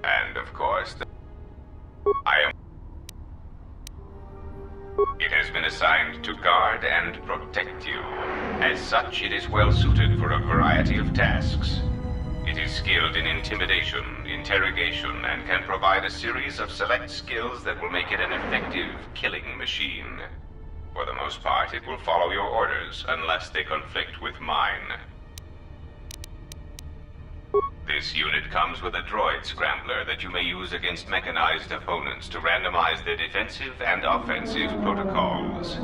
And of course, I am. It has been assigned to guard and protect you. As such, it is well suited for a variety of tasks. It is skilled in intimidation, interrogation, and can provide a series of select skills that will make it an effective killing machine. For the most part, it will follow your orders unless they conflict with mine. This unit comes with a droid scrambler that you may use against mechanized opponents to randomize their defensive and offensive protocols.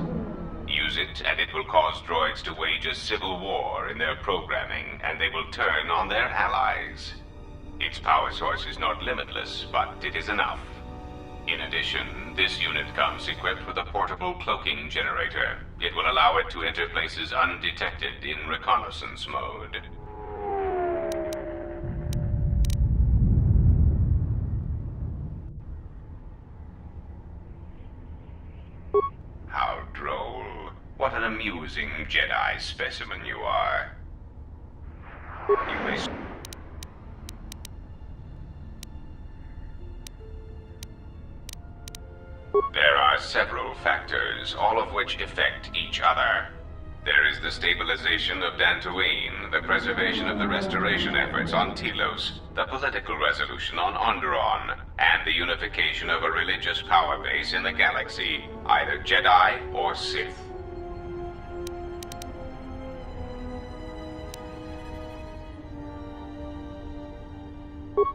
Use it, and it will cause droids to wage a civil war in their programming, and they will turn on their allies. Its power source is not limitless, but it is enough. In addition, this unit comes equipped with a portable cloaking generator. It will allow it to enter places undetected in reconnaissance mode. How droll. What an amusing Jedi specimen you are. You may... There are several factors, all of which affect each other. There is the stabilization of Dantooine, the preservation of the restoration efforts on Telos, the political resolution on Onderon, and the unification of a religious power base in the galaxy, either Jedi or Sith.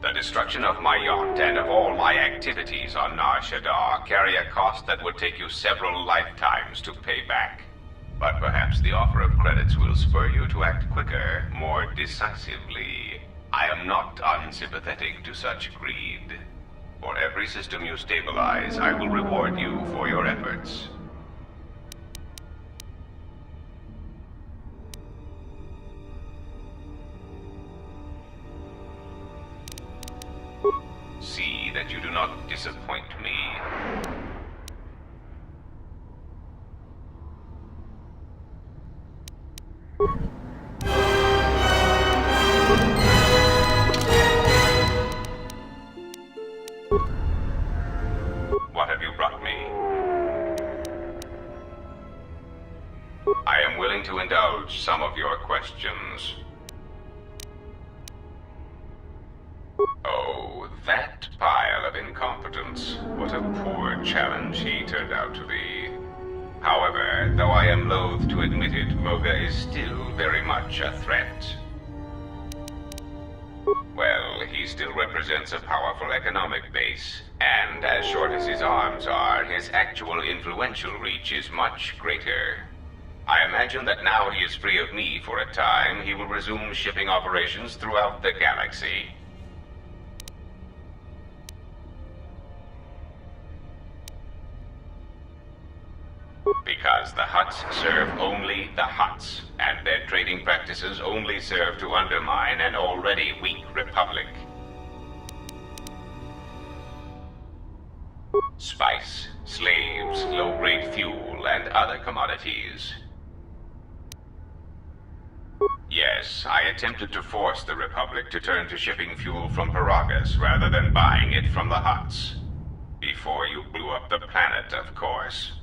The destruction of my yacht and of all my activities on Nar Shaddaa carry a cost that would take you several lifetimes to pay back. But perhaps the offer of credits will spur you to act quicker, more decisively. I am not unsympathetic to such greed. For every system you stabilize, I will reward you for your efforts. See that you do not disappoint me. What have you brought me? I am willing to indulge some of your questions. Oh, that pile of incompetence. What a poor challenge he turned out to be. However, though I am loath to admit it, Moga is still very much a threat. Well, he still represents a powerful economic base, and as short as his arms are, his actual influential reach is much greater. I imagine that now he is free of me for a time, he will resume shipping operations throughout the galaxy. Because the Hutts serve only the Hutts, and their trading practices only serve to undermine an already weak republic. Spice, slaves, low-grade fuel, and other commodities. Yes, I attempted to force the Republic to turn to shipping fuel from Paragus rather than buying it from the Hutts. Before you blew up the planet, of course.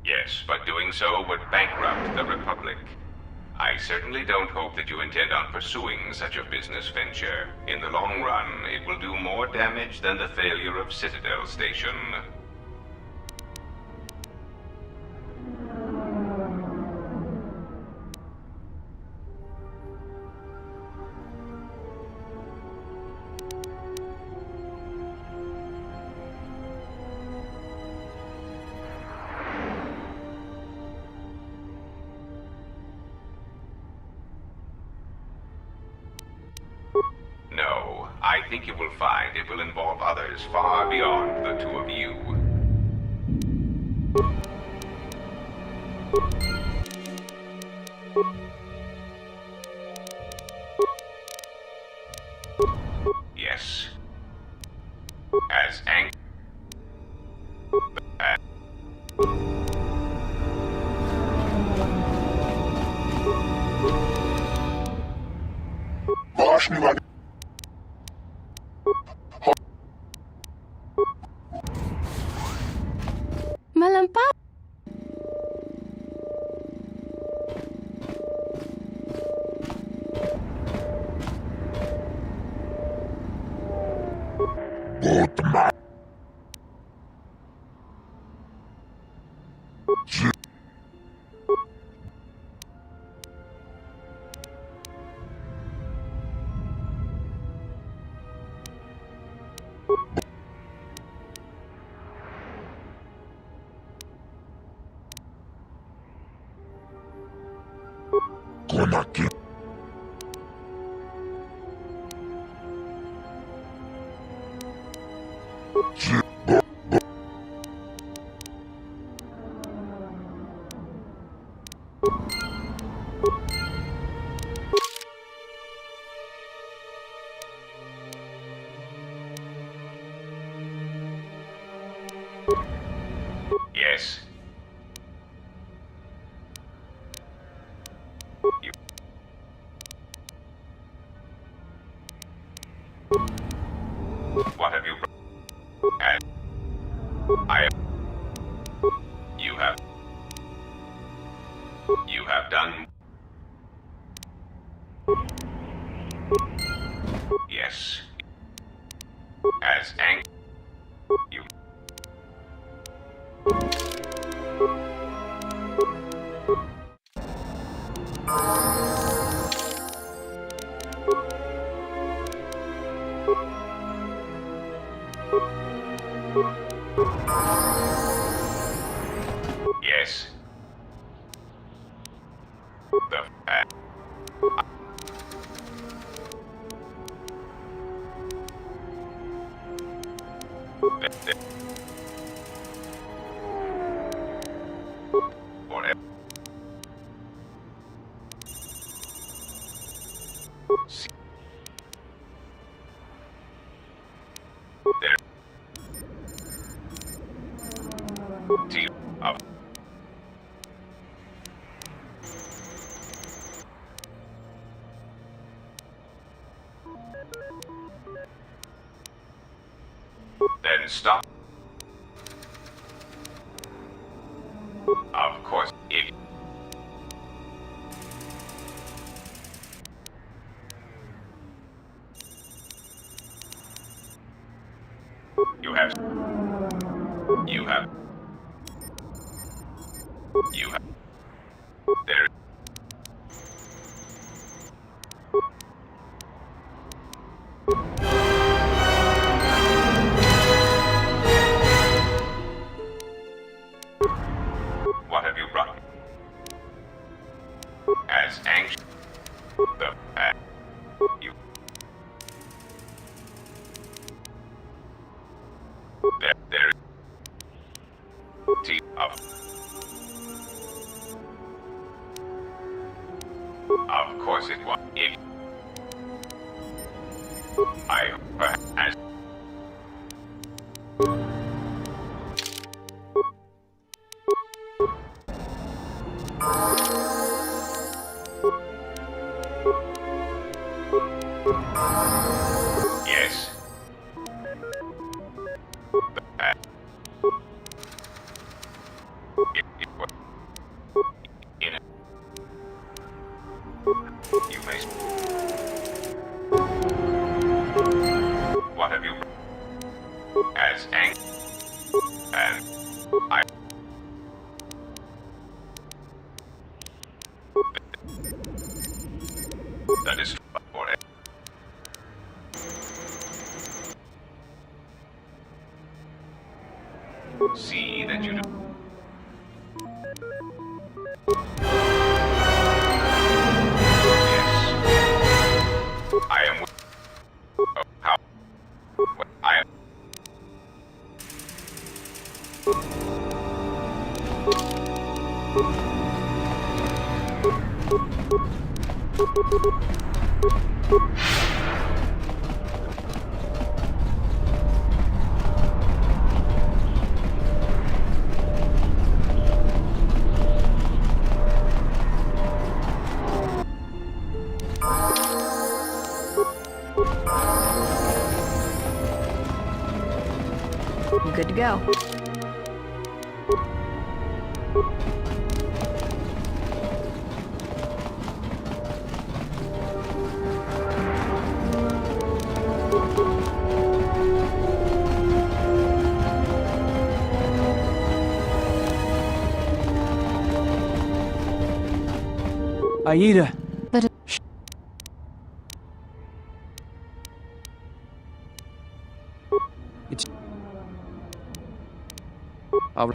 Yes, but doing so would bankrupt the Republic. I certainly don't hope that you intend on pursuing such a business venture. In the long run, it will do more damage than the failure of Citadel Station. No, I think you will find it will involve others far beyond the two of you. Yes. As wyjaśnił, Malampa. Butma. Konaki. Yes. You. What have you brought? And I have. You have. You have done. Yes. As ang. You. Yes. The Whatever. See. There. Team up. Then stop. Of course, if you have, you have, you have, there. What have you brought? As anxious. The you. There. Team up. Of course it was. If I as yes. It was in it. You may. What have you as ang and I that is for it. See that you do. Yes. I am. Oh, how? What I am. Good to go. Aida. But It's... I'll...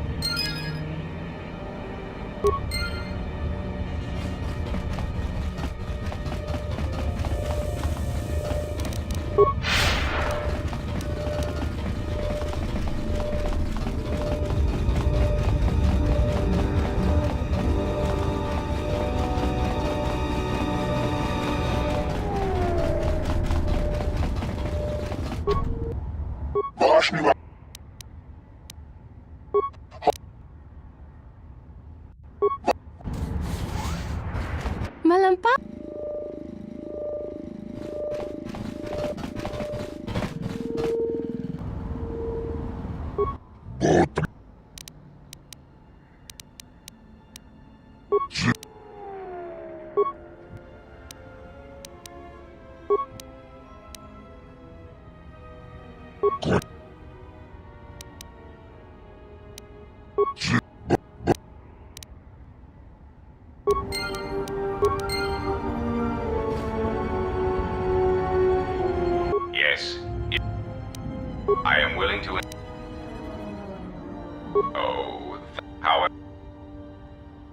Vážný Malampa. bota. Yes. I am willing to... Oh, how...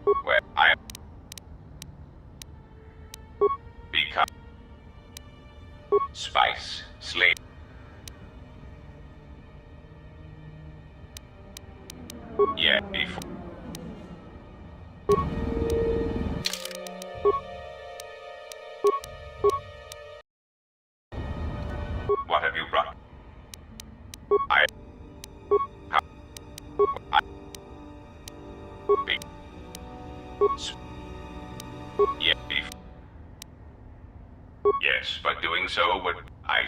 Well, I... Become... Spice. Slave. Yeah, before... What have you brought? I... Be... Yeah, before... Yes, but doing so would... I...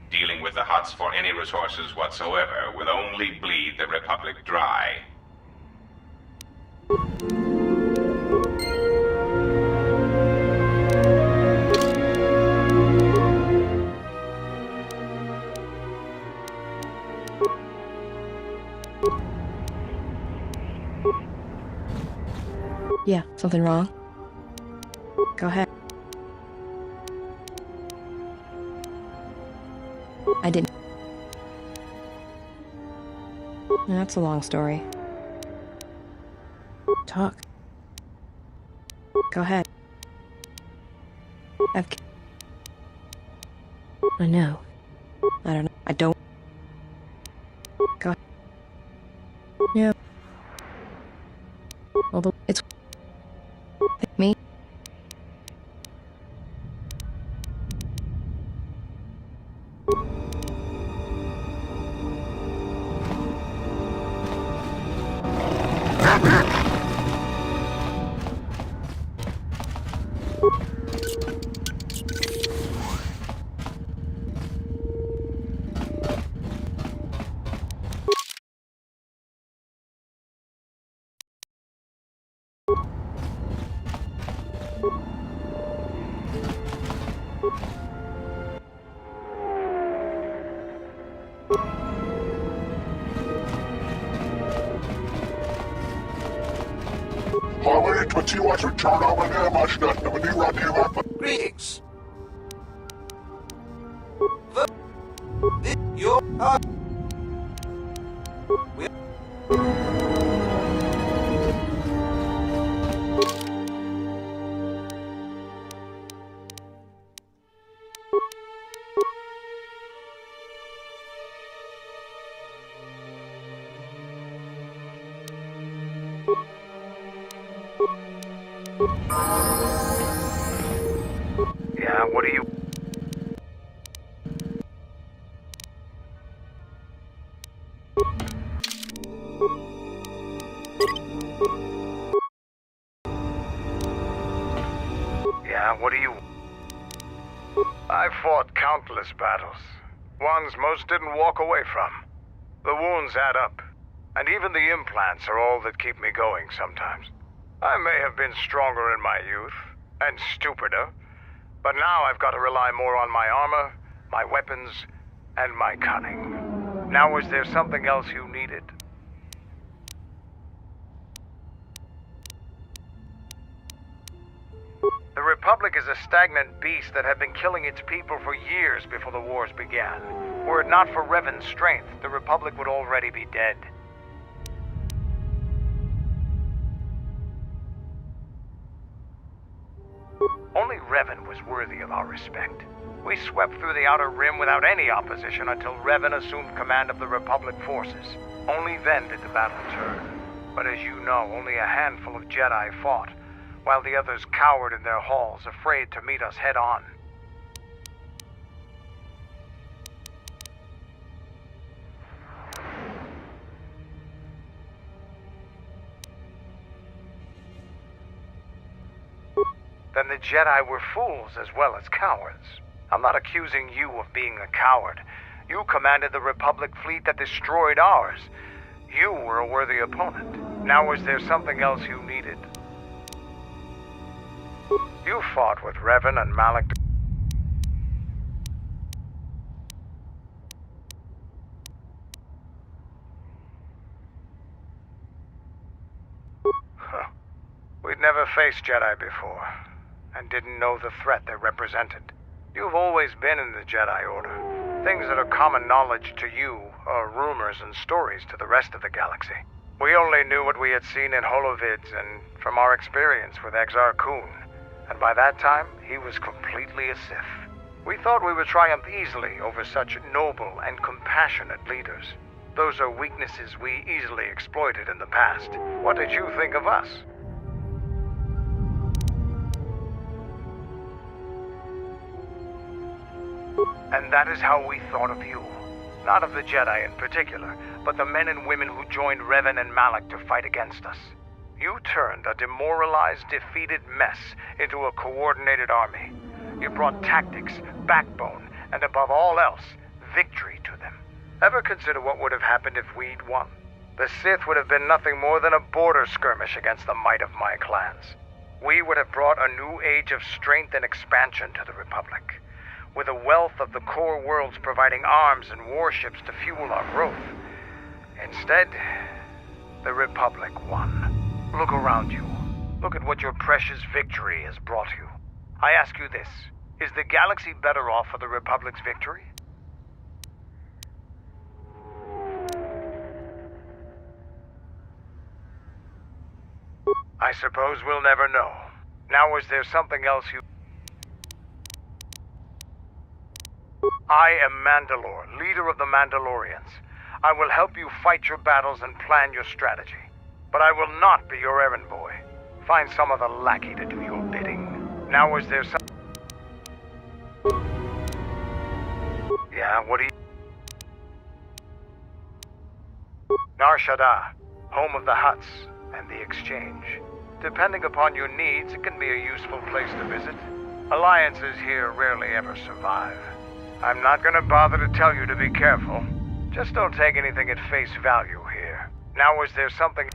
Dealing with the Hutts for any resources whatsoever will only bleed the Republic dry. Yeah, something wrong? Go ahead. I didn't. That's a long story. Talk. Go ahead. I know. I don't know. I don't. Go ahead. Yeah. Although it's me. Greetings. Yeah, what do you... I fought countless battles, ones most didn't walk away from. The wounds add up, and even the implants are all that keep me going sometimes. I may have been stronger in my youth, and stupider, but now I've got to rely more on my armor, my weapons, and my cunning. Now, is there something else you needed? The Republic is a stagnant beast that had been killing its people for years before the wars began. Were it not for Revan's strength, the Republic would already be dead. Only Revan was worthy of our respect. We swept through the Outer Rim without any opposition until Revan assumed command of the Republic forces. Only then did the battle turn. But as you know, only a handful of Jedi fought, while the others cowered in their halls, afraid to meet us head-on. Then the Jedi were fools as well as cowards. I'm not accusing you of being a coward. You commanded the Republic fleet that destroyed ours. You were a worthy opponent. Now, is there something else you needed? You fought with Revan and Malak. We'd never faced Jedi before, and didn't know the threat they represented. You've always been in the Jedi Order. Things that are common knowledge to you are rumors and stories to the rest of the galaxy. We only knew what we had seen in holovids and from our experience with Exar Kun. And by that time, he was completely a Sith. We thought we would triumph easily over such noble and compassionate leaders. Those are weaknesses we easily exploited in the past. What did you think of us? And that is how we thought of you. Not of the Jedi in particular, but the men and women who joined Revan and Malak to fight against us. You turned a demoralized, defeated mess into a coordinated army. You brought tactics, backbone, and above all else, victory to them. Ever consider what would have happened if we'd won? The Sith would have been nothing more than a border skirmish against the might of my clans. We would have brought a new age of strength and expansion to the Republic, with a wealth of the core worlds providing arms and warships to fuel our growth. Instead, the Republic won. Look around you. Look at what your precious victory has brought you. I ask you this, is the galaxy better off for the Republic's victory? I suppose we'll never know. Now, is there something else you... I am Mandalore, leader of the Mandalorians. I will help you fight your battles and plan your strategy. But I will not be your errand boy. Find some other lackey to do your bidding. Now, is there some... Yeah, what do you... Nar Shaddaa, home of the Hutts and the Exchange. Depending upon your needs, it can be a useful place to visit. Alliances here rarely ever survive. I'm not gonna bother to tell you to be careful. Just don't take anything at face value here. Now, is there something...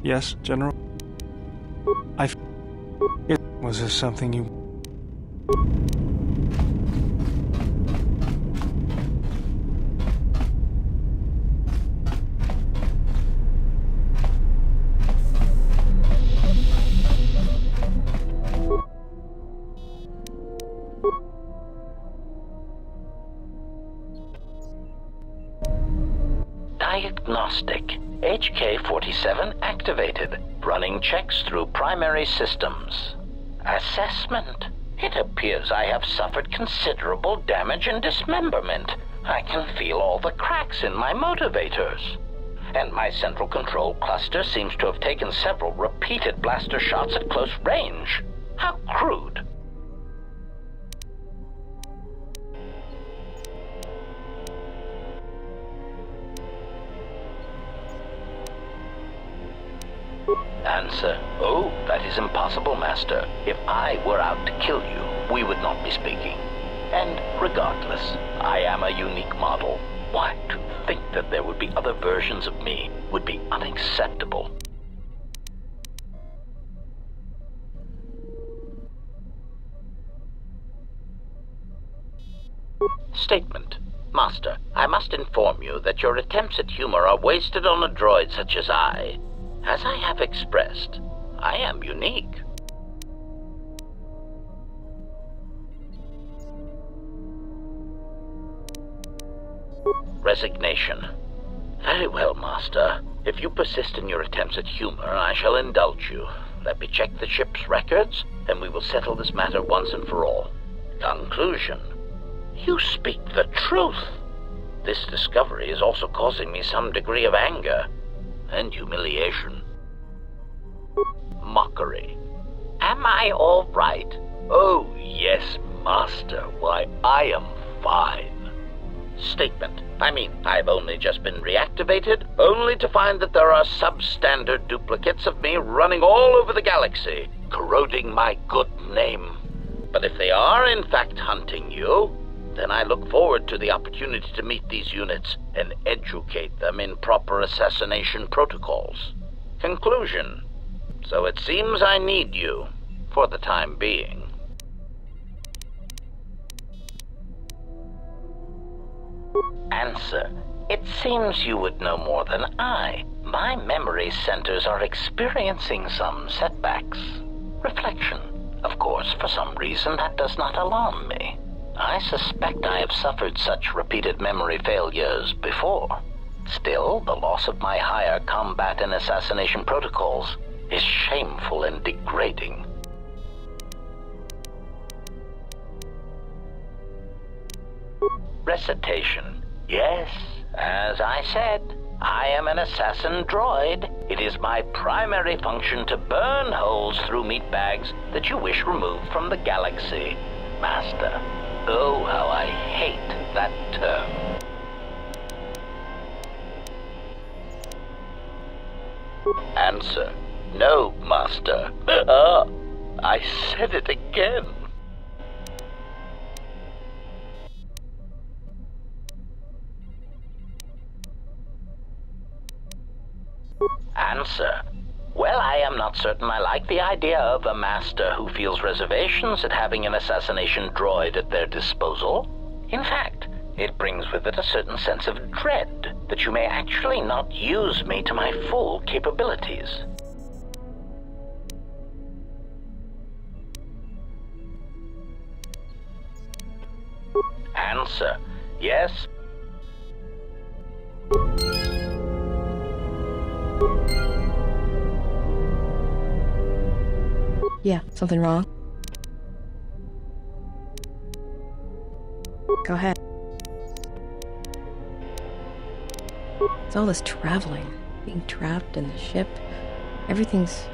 Yes, General? Was this something you... Diagnostic. HK-47 activated. Running checks through primary systems. Assessment. It appears I have suffered considerable damage and dismemberment. I can feel all the cracks in my motivators. And my central control cluster seems to have taken several repeated blaster shots at close range. How crude. Answer. Oh, that is impossible, Master. If I were out to kill you, we would not be speaking. And regardless, I am a unique model. Why, to think that there would be other versions of me would be unacceptable. Statement. Master, I must inform you that your attempts at humor are wasted on a droid such as I. As I have expressed, I am unique. Resignation. Very well, Master. If you persist in your attempts at humor, I shall indulge you. Let me check the ship's records, and we will settle this matter once and for all. Conclusion. You speak the truth. This discovery is also causing me some degree of anger and humiliation. Mockery. Am I all right? Oh, yes, Master. Why, I am fine. Statement. I mean, I've only just been reactivated, only to find that there are substandard duplicates of me running all over the galaxy, corroding my good name. But if they are, in fact, hunting you, then I look forward to the opportunity to meet these units and educate them in proper assassination protocols. Conclusion. So it seems I need you, for the time being. Answer. It seems you would know more than I. My memory centers are experiencing some setbacks. Reflection. Of course, for some reason that does not alarm me. I suspect I have suffered such repeated memory failures before. Still, the loss of my higher combat and assassination protocols is shameful and degrading. Recitation. Yes, as I said, I am an assassin droid. It is my primary function to burn holes through meat bags that you wish removed from the galaxy. Master. Oh, how I hate that term. Answer. No, Master. I said it again. Answer. Well, I am not certain I like the idea of a master who feels reservations at having an assassination droid at their disposal. In fact, it brings with it a certain sense of dread that you may actually not use me to my full capabilities. Answer. Yes. Yeah, something wrong? Go ahead. It's all this traveling, being trapped in the ship. Everything's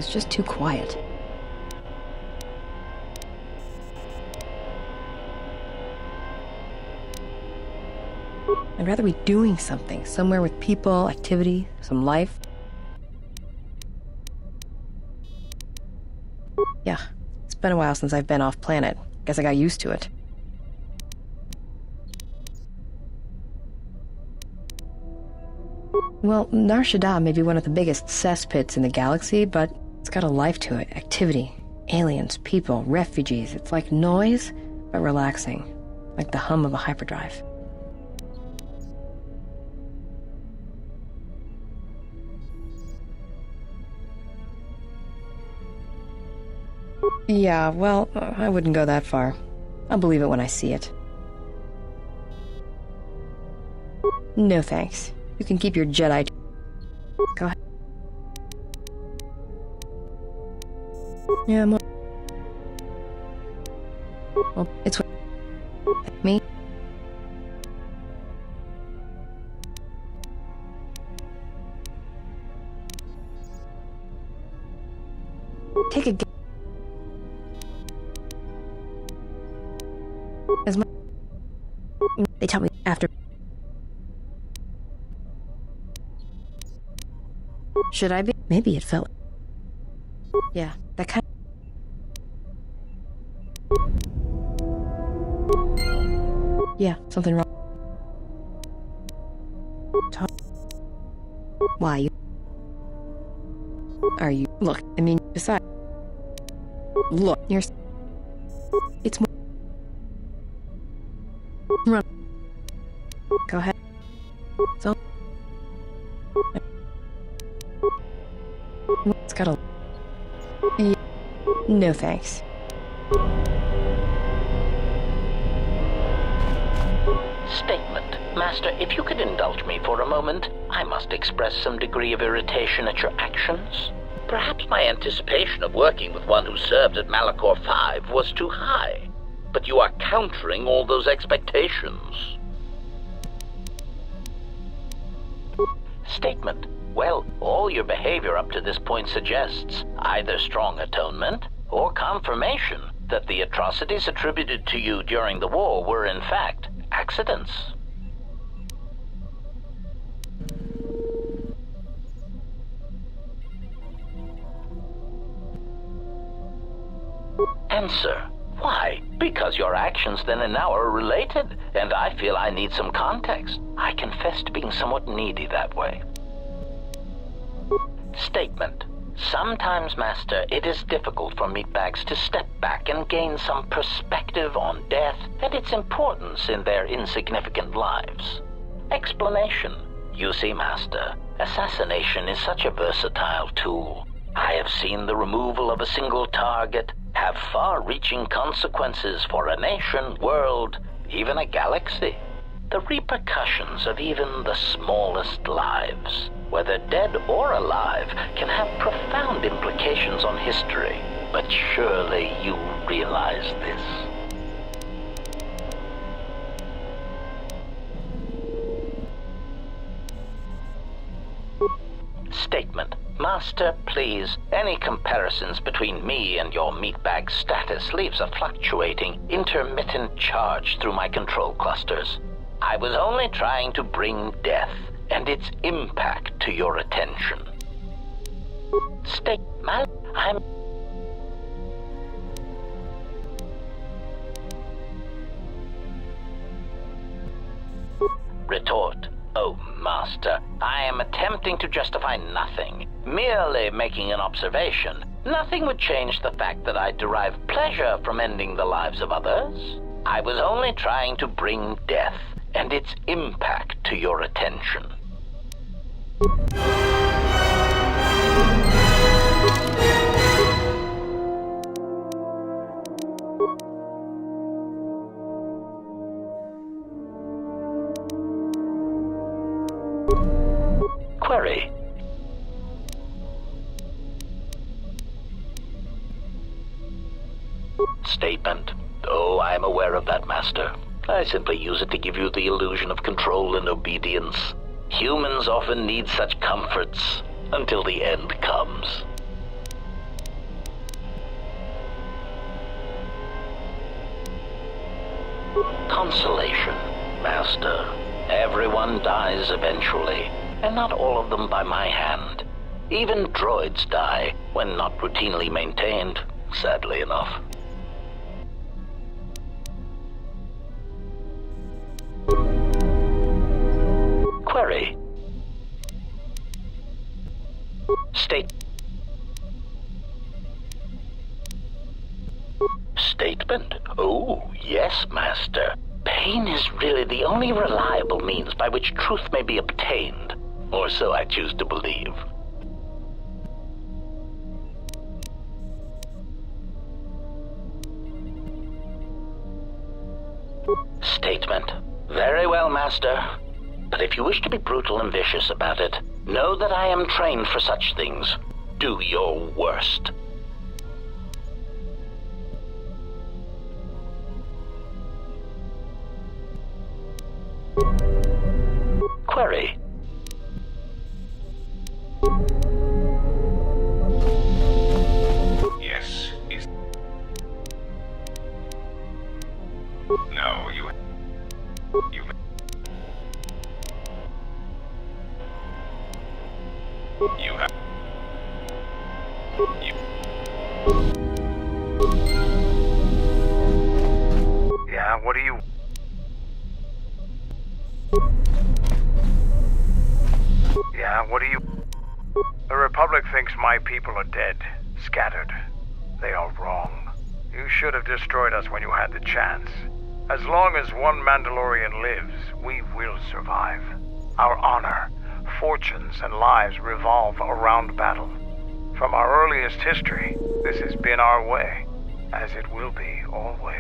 just too quiet. I'd rather be doing something, somewhere with people, activity, some life. Yeah, it's been a while since I've been off planet. Guess I got used to it. Well, Nar Shaddaa may be one of the biggest cesspits in the galaxy, but it's got a life to it. Activity. Aliens, people, refugees. It's like noise, but relaxing. Like the hum of a hyperdrive. Yeah, well, I wouldn't go that far. I'll believe it when I see it. No thanks. You can keep your Jedi... Go ahead. Yeah, well, it's... Me? Take a... As much... They tell me after... Should I be? Maybe it felt... Yeah, that kind of... Yeah, something wrong. Talk. Why, you... Are you... Look, I mean, besides... Look, you're... It's more... Run. Go ahead. So... It's got a... Yeah. No thanks. Statement. Master, if you could indulge me for a moment, I must express some degree of irritation at your actions. Perhaps my anticipation of working with one who served at Malachor 5 was too high, but you are countering all those expectations. Statement. Well, all your behavior up to this point suggests either strong atonement or confirmation that the atrocities attributed to you during the war were in fact accidents. Answer. Why? Because your actions then and now are related, and I feel I need some context. I confess to being somewhat needy that way. Statement. Sometimes, Master, it is difficult for meatbags to step back and gain some perspective on death and its importance in their insignificant lives. Explanation. You see, Master, assassination is such a versatile tool. I have seen the removal of a single target have far-reaching consequences for a nation, world, even a galaxy. The repercussions of even the smallest lives, whether dead or alive, can have profound implications on history. But surely you realize this. Statement. Master, please, any comparisons between me and your meatbag status leaves a fluctuating, intermittent charge through my control clusters. I was only trying to bring death and its impact to your attention. Statement. I'm... Retort. Oh, Master, I am attempting to justify nothing, merely making an observation. Nothing would change the fact that I derive pleasure from ending the lives of others. I was only trying to bring death and its impact to your attention. Query. Statement. Oh, I am aware of that, Master. I simply use it to give you the illusion of control and obedience. Humans often need such comforts until the end comes. Consolation, Master. Everyone dies eventually, and not all of them by my hand. Even droids die when not routinely maintained, sadly enough. Query. Oh, yes, Master. Pain is really the only reliable means by which truth may be obtained, or so I choose to believe. Statement. Very well, Master. But if you wish to be brutal and vicious about it, know that I am trained for such things. Do your worst. Query. Yes, is... No, you... You have... You... Yeah, what do you... Yeah, what do you... The Republic thinks my people are dead, scattered. They are wrong. You should have destroyed us when you had the chance. As long as one Mandalorian lives, we will survive. Our honor, fortunes, and lives revolve around battle. From our earliest history, this has been our way, as it will be always.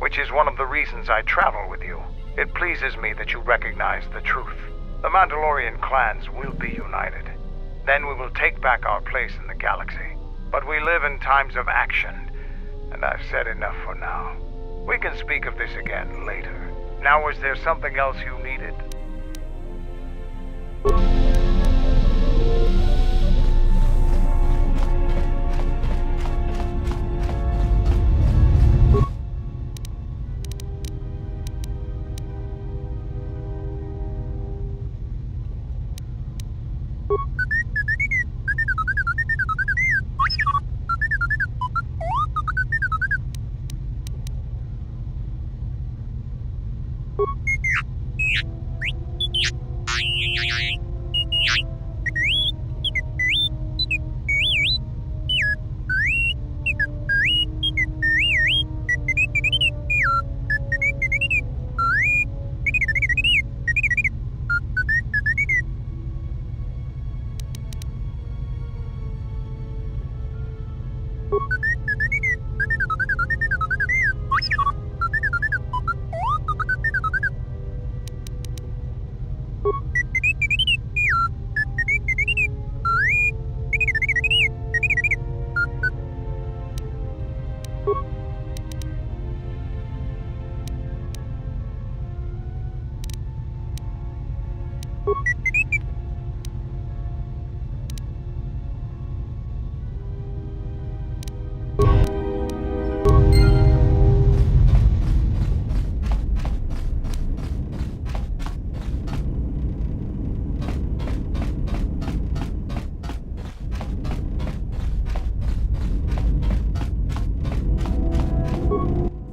Which is one of the reasons I travel with you. It pleases me that you recognize the truth. The Mandalorian clans will be united. Then we will take back our place in the galaxy. But we live in times of action, and I've said enough for now. We can speak of this again later. Now, is there something else you needed?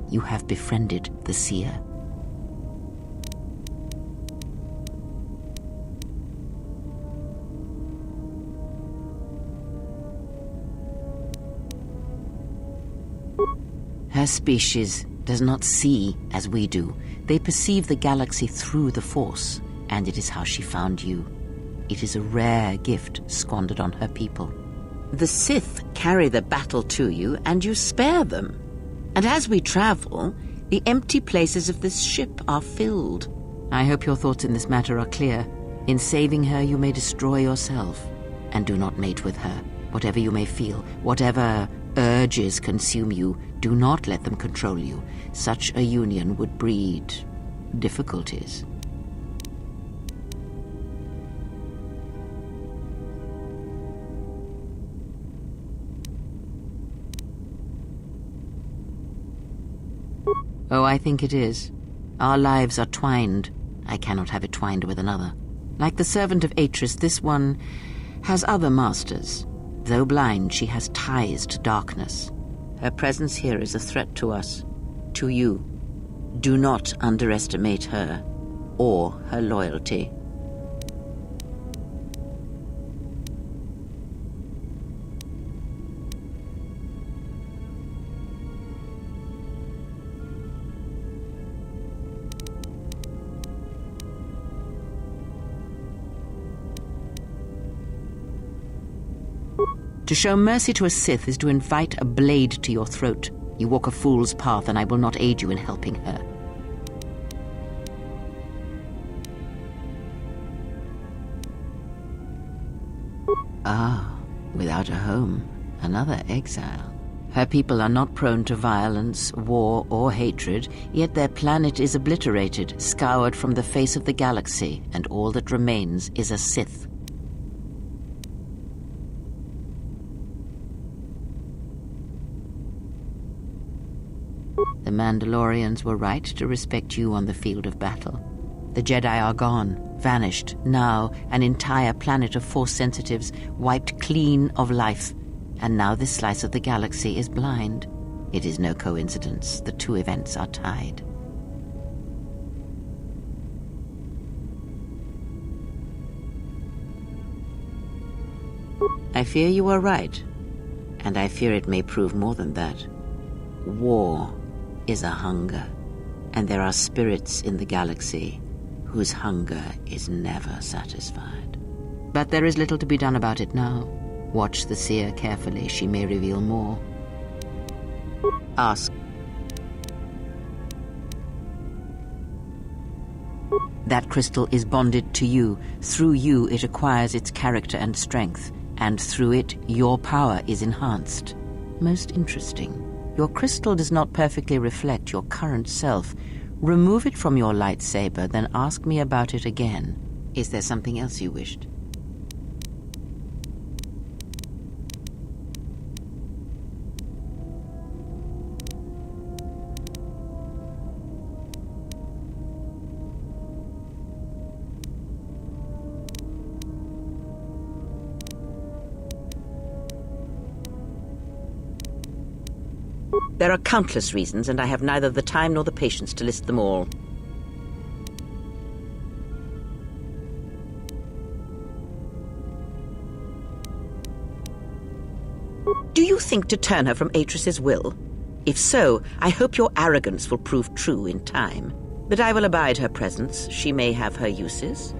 You have befriended the seer. Her species does not see as we do. They perceive the galaxy through the Force, and it is how she found you. It is a rare gift squandered on her people. The Sith carry the battle to you, and you spare them. And as we travel, the empty places of this ship are filled. I hope your thoughts in this matter are clear. In saving her, you may destroy yourself. And do not mate with her. Whatever you may feel, whatever urges consume you, do not let them control you. Such a union would breed difficulties. Oh, I think it is. Our lives are twined. I cannot have it twined with another. Like the servant of Atris, this one has other masters. Though blind, she has ties to darkness. Her presence here is a threat to us, to you. Do not underestimate her or her loyalty. To show mercy to a Sith is to invite a blade to your throat. You walk a fool's path, and I will not aid you in helping her. Ah, without a home, another exile. Her people are not prone to violence, war, or hatred, yet their planet is obliterated, scoured from the face of the galaxy, and all that remains is a Sith. The Mandalorians were right to respect you on the field of battle. The Jedi are gone, vanished. Now, an entire planet of Force sensitives wiped clean of life. And now this slice of the galaxy is blind. It is no coincidence. The two events are tied. I fear you are right. And I fear it may prove more than that. War is a hunger. And there are spirits in the galaxy whose hunger is never satisfied. But there is little to be done about it now. Watch the seer carefully. She may reveal more. Ask. That crystal is bonded to you. Through you, it acquires its character and strength. And through it, your power is enhanced. Most interesting. Your crystal does not perfectly reflect your current self. Remove it from your lightsaber, then ask me about it again. Is there something else you wished? There are countless reasons, and I have neither the time nor the patience to list them all. Do you think to turn her from Atris's will? If so, I hope your arrogance will prove true in time. But I will abide her presence. She may have her uses.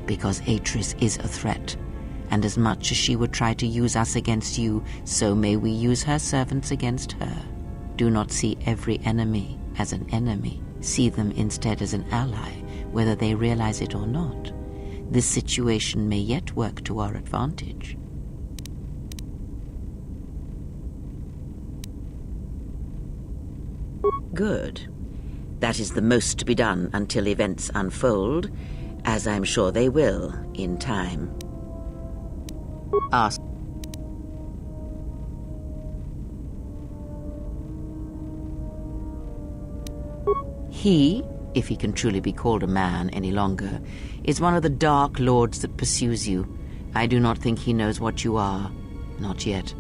Because Atris is a threat. And as much as she would try to use us against you, so may we use her servants against her. Do not see every enemy as an enemy. See them instead as an ally, whether they realize it or not. This situation may yet work to our advantage. Good. That is the most to be done until events unfold, as I'm sure they will in time. Ask. He, if he can truly be called a man any longer, is one of the dark lords that pursues you. I do not think he knows what you are. Not yet.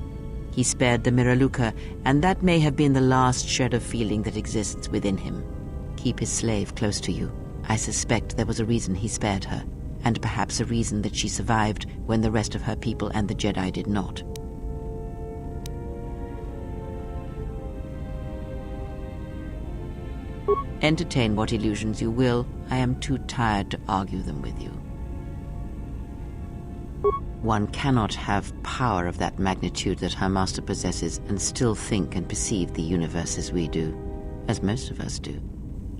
He spared the Miraluka, and that may have been the last shred of feeling that exists within him. Keep his slave close to you. I suspect there was a reason he spared her. And perhaps a reason that she survived when the rest of her people and the Jedi did not. Entertain what illusions you will. I am too tired to argue them with you. One cannot have power of that magnitude that her master possesses and still think and perceive the universe as we do, as most of us do.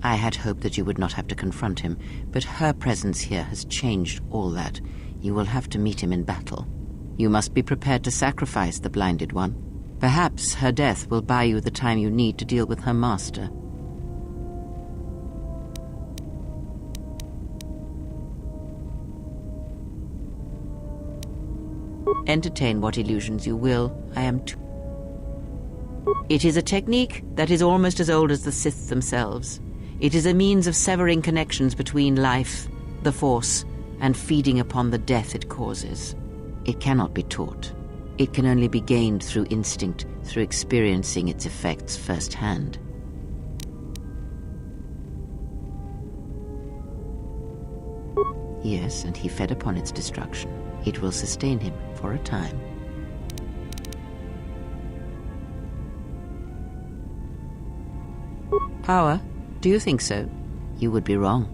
I had hoped that you would not have to confront him, but her presence here has changed all that. You will have to meet him in battle. You must be prepared to sacrifice the blinded one. Perhaps her death will buy you the time you need to deal with her master. Entertain what illusions you will. I am too... It is a technique that is almost as old as the Sith themselves. It is a means of severing connections between life, the Force, and feeding upon the death it causes. It cannot be taught. It can only be gained through instinct, through experiencing its effects firsthand. Yes, and he fed upon its destruction. It will sustain him for a time. Power? Do you think so? You would be wrong.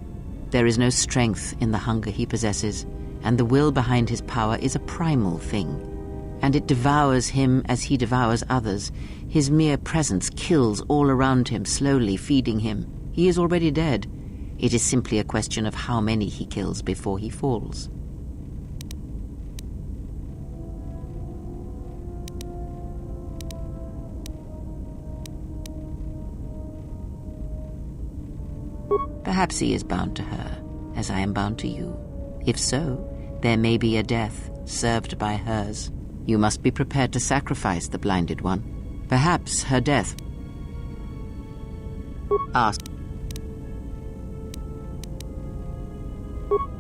There is no strength in the hunger he possesses, and the will behind his power is a primal thing, and it devours him as he devours others. His mere presence kills all around him, slowly feeding him. He is already dead. It is simply a question of how many he kills before he falls. Perhaps he is bound to her, as I am bound to you. If so, there may be a death served by hers. You must be prepared to sacrifice the blinded one. Perhaps her death. Ask.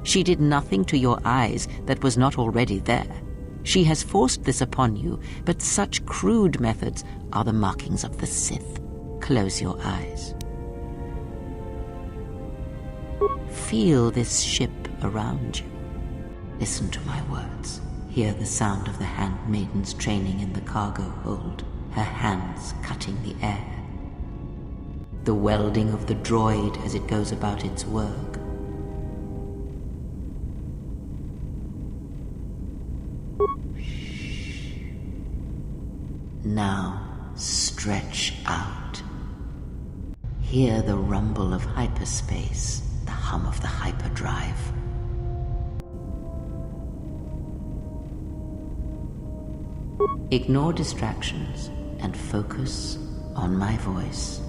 She did nothing to your eyes that was not already there. She has forced this upon you, but such crude methods are the markings of the Sith. Close your eyes. Feel this ship around you. Listen to my words. Hear the sound of the handmaidens training in the cargo hold, her hands cutting the air. The welding of the droid as it goes about its work. Now, stretch out. Hear the rumble of hyperspace, the hum of the hyperdrive. Ignore distractions and focus on my voice.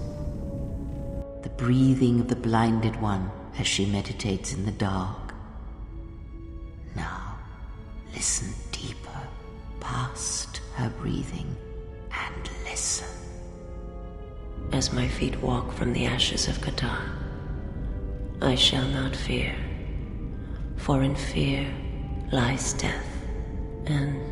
The breathing of the blinded one as she meditates in the dark. Now, listen deeper, past her breathing, and listen. As my feet walk from the ashes of Qatar, I shall not fear, for in fear lies death, and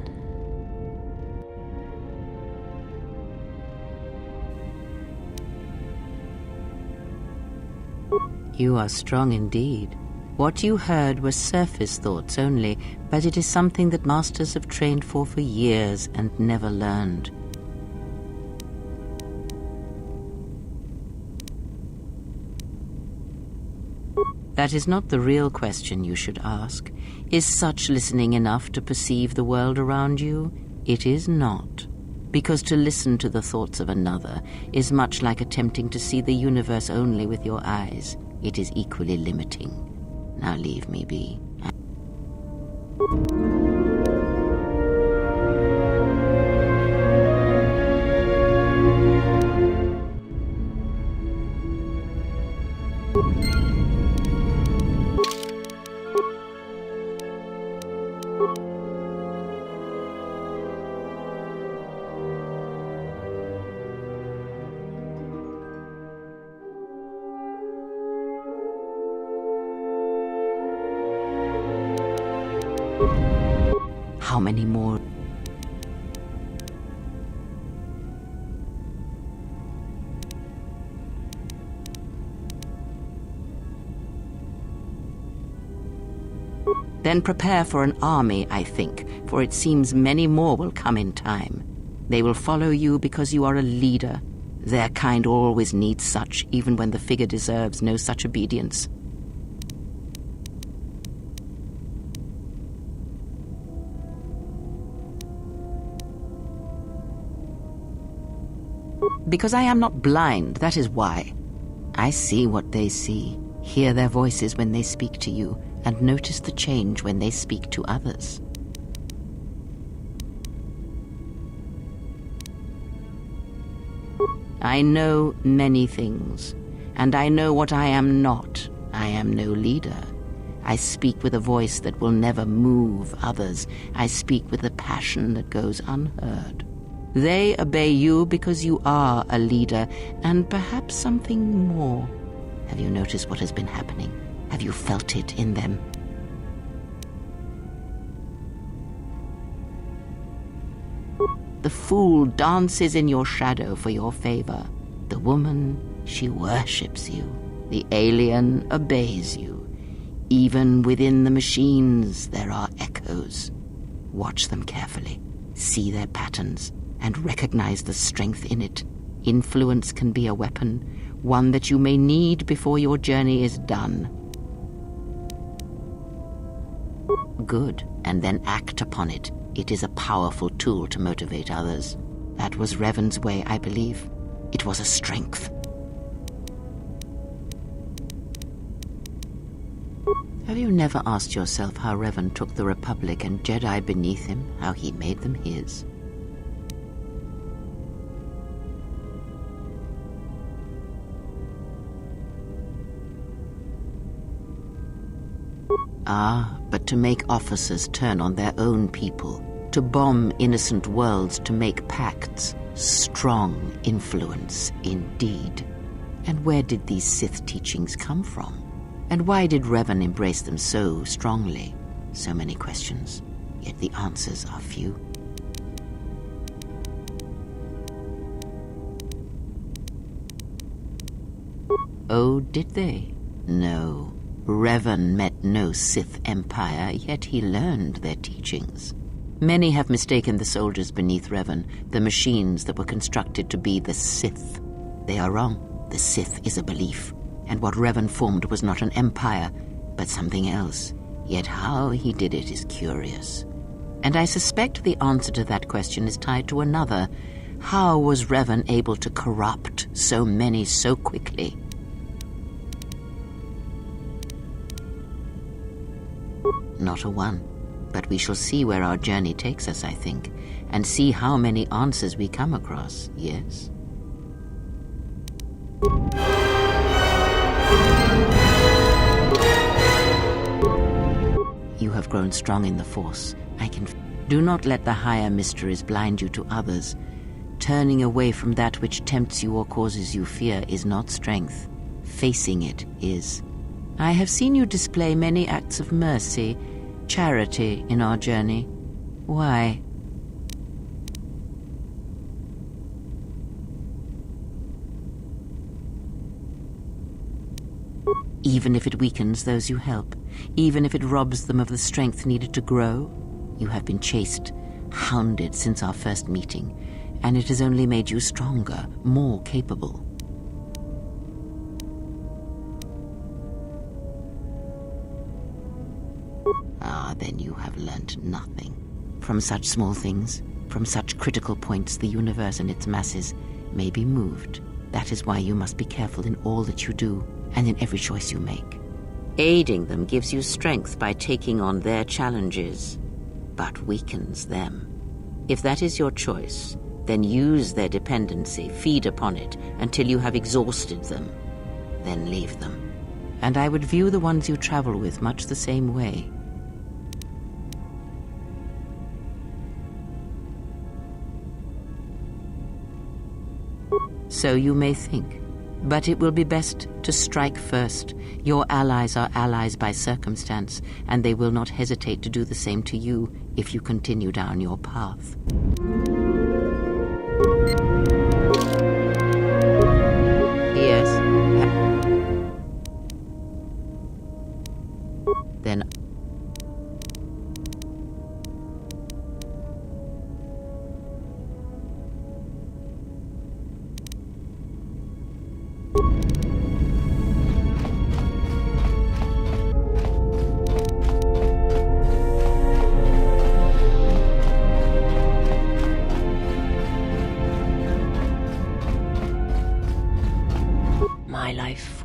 you are strong indeed. What you heard were surface thoughts only, but it is something that masters have trained for years and never learned. That is not the real question you should ask. Is such listening enough to perceive the world around you? It is not. Because to listen to the thoughts of another is much like attempting to see the universe only with your eyes. It is equally limiting. Now leave me be. How many more? Then prepare for an army, I think, for it seems many more will come in time. They will follow you because you are a leader. Their kind always needs such, even when the figure deserves no such obedience. Because I am not blind, that is why. I see what they see, hear their voices when they speak to you, and notice the change when they speak to others. I know many things, and I know what I am not. I am no leader. I speak with a voice that will never move others. I speak with a passion that goes unheard. They obey you because you are a leader, and perhaps something more. Have you noticed what has been happening? Have you felt it in them? The fool dances in your shadow for your favor. The woman, she worships you. The alien obeys you. Even within the machines, there are echoes. Watch them carefully. See their patterns. And recognize the strength in it. Influence can be a weapon, one that you may need before your journey is done. good and then act upon it, it is a powerful tool to motivate others. That was Revan's way, I believe. It was a strength. Have you never asked yourself how Revan took the Republic and Jedi beneath him, how he made them his? Ah, but to make officers turn on their own people, to bomb innocent worlds, to make pacts, strong influence indeed. And where did these Sith teachings come from? And why did Revan embrace them so strongly? So many questions, yet the answers are few. Oh, did they? No. Revan met no Sith empire, yet he learned their teachings. Many have mistaken the soldiers beneath Revan, the machines that were constructed to be the Sith. They are wrong. The Sith is a belief, and what Revan formed was not an empire, but something else. Yet how he did it is curious. And I suspect the answer to that question is tied to another. How was Revan able to corrupt so many so quickly? Not a one. But we shall see where our journey takes us, I think, and see how many answers we come across, yes? You have grown strong in the Force. Do not let the higher mysteries blind you to others. Turning away from that which tempts you or causes you fear is not strength. Facing it is. I have seen you display many acts of mercy, charity in our journey. Why? Even if it weakens those you help, even if it robs them of the strength needed to grow, you have been chased, hounded since our first meeting, and it has only made you stronger, more capable. Ah, then you have learnt nothing. From such small things, from such critical points, the universe and its masses may be moved. That is why you must be careful in all that you do, and in every choice you make. Aiding them gives you strength by taking on their challenges, but weakens them. If that is your choice, then use their dependency, feed upon it, until you have exhausted them. Then leave them. And I would view the ones you travel with much the same way. So you may think, but it will be best to strike first. Your allies are allies by circumstance, and they will not hesitate to do the same to you if you continue down your path. Yes. Then my life.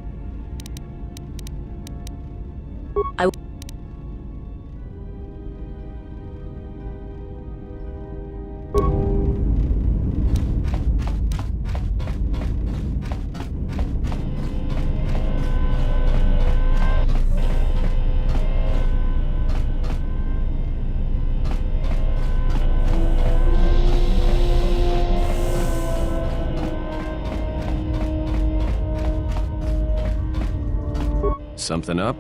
Something up?